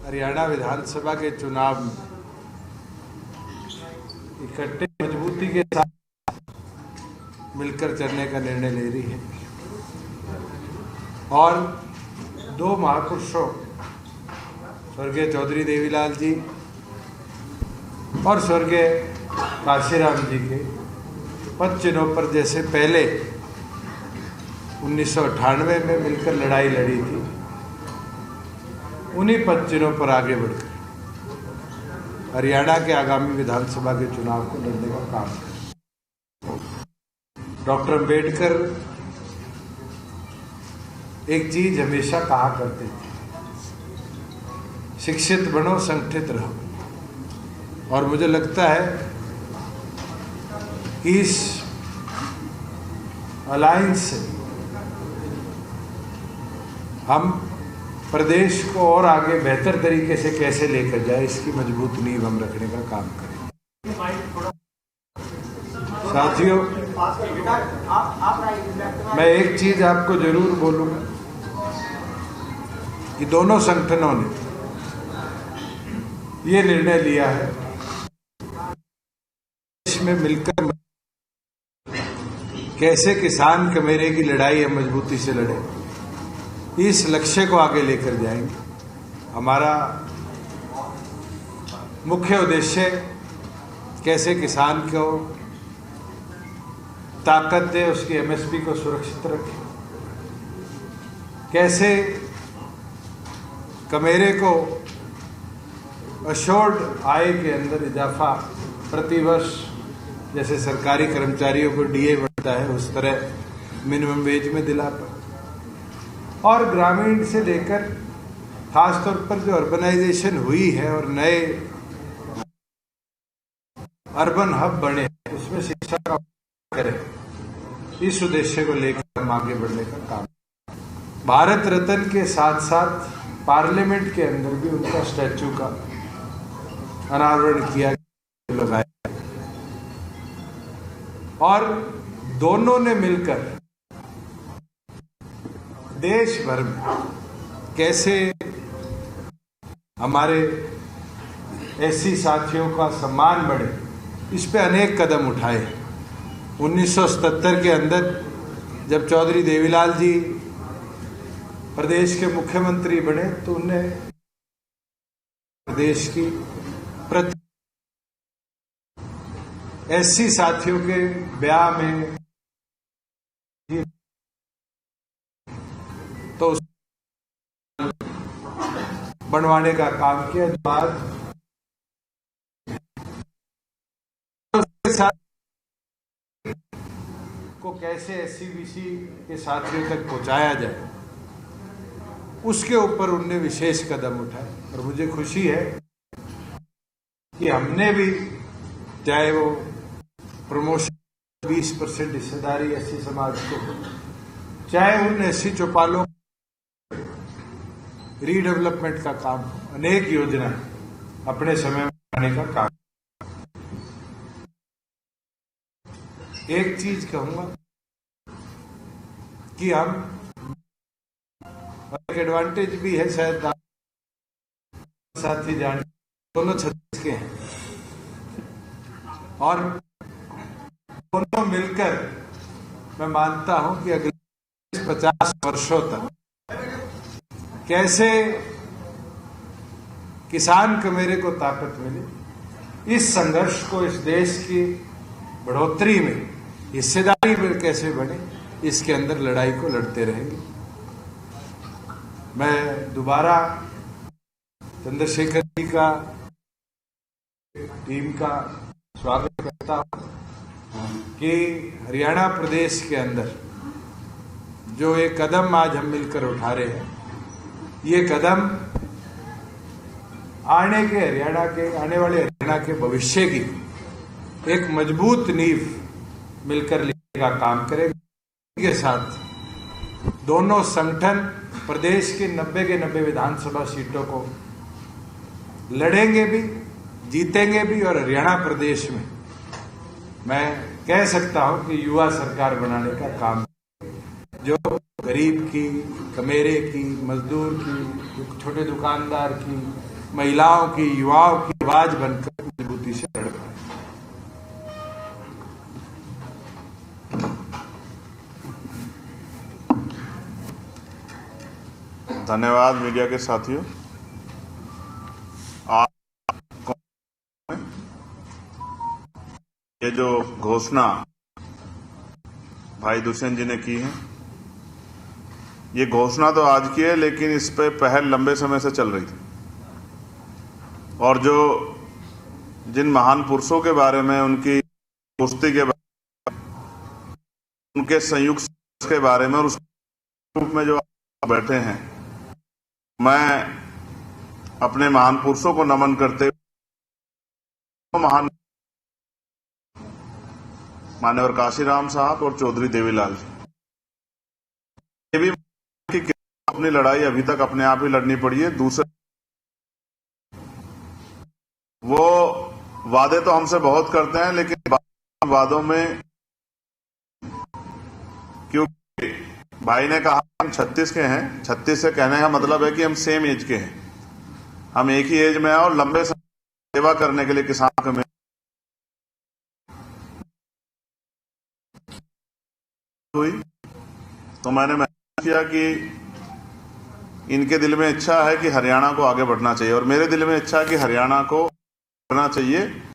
हरियाणा विधानसभा के चुनाव में इकट्ठे मजबूती के साथ मिलकर चलने का निर्णय ले रही है और दो महापुरुषों स्वर्गीय चौधरी देवीलाल जी और स्वर्गीय काशीराम जी के पद चिन्हों पर जैसे पहले 1998 में मिलकर लड़ाई लड़ी थी, उन्हीं पद चिन्हों पर आगे बढ़कर हरियाणा के आगामी विधानसभा के चुनाव को लड़ने का काम करें। डॉक्टर अम्बेडकर एक चीज हमेशा कहा करते थे, शिक्षित बनो संगठित रहो, और मुझे लगता है कि इस अलायंस से हम प्रदेश को और आगे बेहतर तरीके से कैसे लेकर जाए, इसकी मजबूत नींव हम रखने का काम करें। साथियों, मैं एक चीज आपको जरूर बोलूंगा कि दोनों संगठनों ने ये निर्णय लिया है देश में मिलकर कैसे किसान कमेरे की लड़ाई हम मजबूती से लड़े, इस लक्ष्य को आगे लेकर जाएंगे। हमारा मुख्य उद्देश्य कैसे किसान को ताकत दे, उसकी एमएसपी को सुरक्षित रखे, कैसे कमेरे को अशोर्ड आय के अंदर इजाफा प्रतिवर्ष, जैसे सरकारी कर्मचारियों को डीए बढ़ता है उस तरह मिनिमम वेज में दिला पाए, और ग्रामीण से लेकर खासतौर पर जो अर्बनाइजेशन हुई है और नए अर्बन हब बने हैं उसमें शिक्षा का करें, इस उद्देश्य को लेकर हम आगे बढ़ने का काम। भारत रत्न के साथ साथ पार्लियामेंट के अंदर भी उनका स्टैचू का अनावरण किया, लगाया, और दोनों ने मिलकर देश भर में कैसे हमारे एससी साथियों का सम्मान बढ़े, इस पे अनेक कदम उठाए। 1977 के अंदर जब चौधरी देवीलाल जी प्रदेश के मुख्यमंत्री बने तो उन्हें प्रदेश की एससी साथियों के ब्याह में तो बनवाने का काम किया। बाद को कैसे एससी-बीसी के साथियों तक पहुंचाया जाए, उसके ऊपर उनने विशेष कदम उठाए, और मुझे खुशी है कि हमने भी, चाहे वो प्रमोशन 20% हिस्सेदारी एससी समाज को, चाहे उन एससी चौपालों रीडेवलपमेंट का काम, अनेक योजना अपने समय में आने का काम। एक चीज कहूंगा कि हम, एक एडवांटेज भी है, शायद साथी जान, दोनों छत्तीस के हैं और दोनों मिलकर मैं मानता हूं कि अगले 50 वर्षों तक कैसे किसान कमेरे को ताकत मिले, इस संघर्ष को, इस देश की बढ़ोतरी में हिस्सेदारी में कैसे बने, इसके अंदर लड़ाई को लड़ते रहेंगे। मैं दोबारा चंद्रशेखर जी का, टीम का स्वागत करता हूं कि हरियाणा प्रदेश के अंदर जो एक कदम आज हम मिलकर उठा रहे हैं, ये कदम आने वाले हरियाणा के भविष्य की एक मजबूत नींव मिलकर लेने का काम करेगा। के साथ दोनों संगठन प्रदेश के 90 के 90 विधानसभा सीटों को लड़ेंगे भी, जीतेंगे भी, और हरियाणा प्रदेश में मैं कह सकता हूं कि युवा सरकार बनाने का काम, जो गरीब की, कमेरे की, मजदूर की, छोटे दुकानदार की, महिलाओं की, युवाओं की आवाज बनकर मजबूती से लड़ पाए। धन्यवाद मीडिया के साथियों। आज ये जो घोषणा भाई दुष्यंत जी ने की है, ये घोषणा तो आज की है, लेकिन इस पे पहल लंबे समय से चल रही थी। और जो जिन महान पुरुषों के बारे में, उनकी कुश्ती के बारे में, उनके संयुक्त के बारे में और उस रूप में जो बैठे हैं, मैं अपने महान पुरुषों को नमन करते हुए महान मान्यवर काशीराम साहब और चौधरी देवीलाल जी, ये भी कि अपनी लड़ाई अभी तक अपने आप ही लड़नी पड़ी है। दूसरे वो वादे तो हमसे बहुत करते हैं, लेकिन वादों में, क्योंकि भाई ने कहा हम 36 के हैं, 36 से कहने का मतलब है कि हम सेम एज के हैं, हम एक ही एज में हैं और लंबे समय सेवा करने के लिए किसान को हुई। तो मैंने महसूस किया कि इनके दिल में इच्छा है कि हरियाणा को आगे बढ़ना चाहिए और मेरे दिल में इच्छा है कि हरियाणा को बढ़ना चाहिए।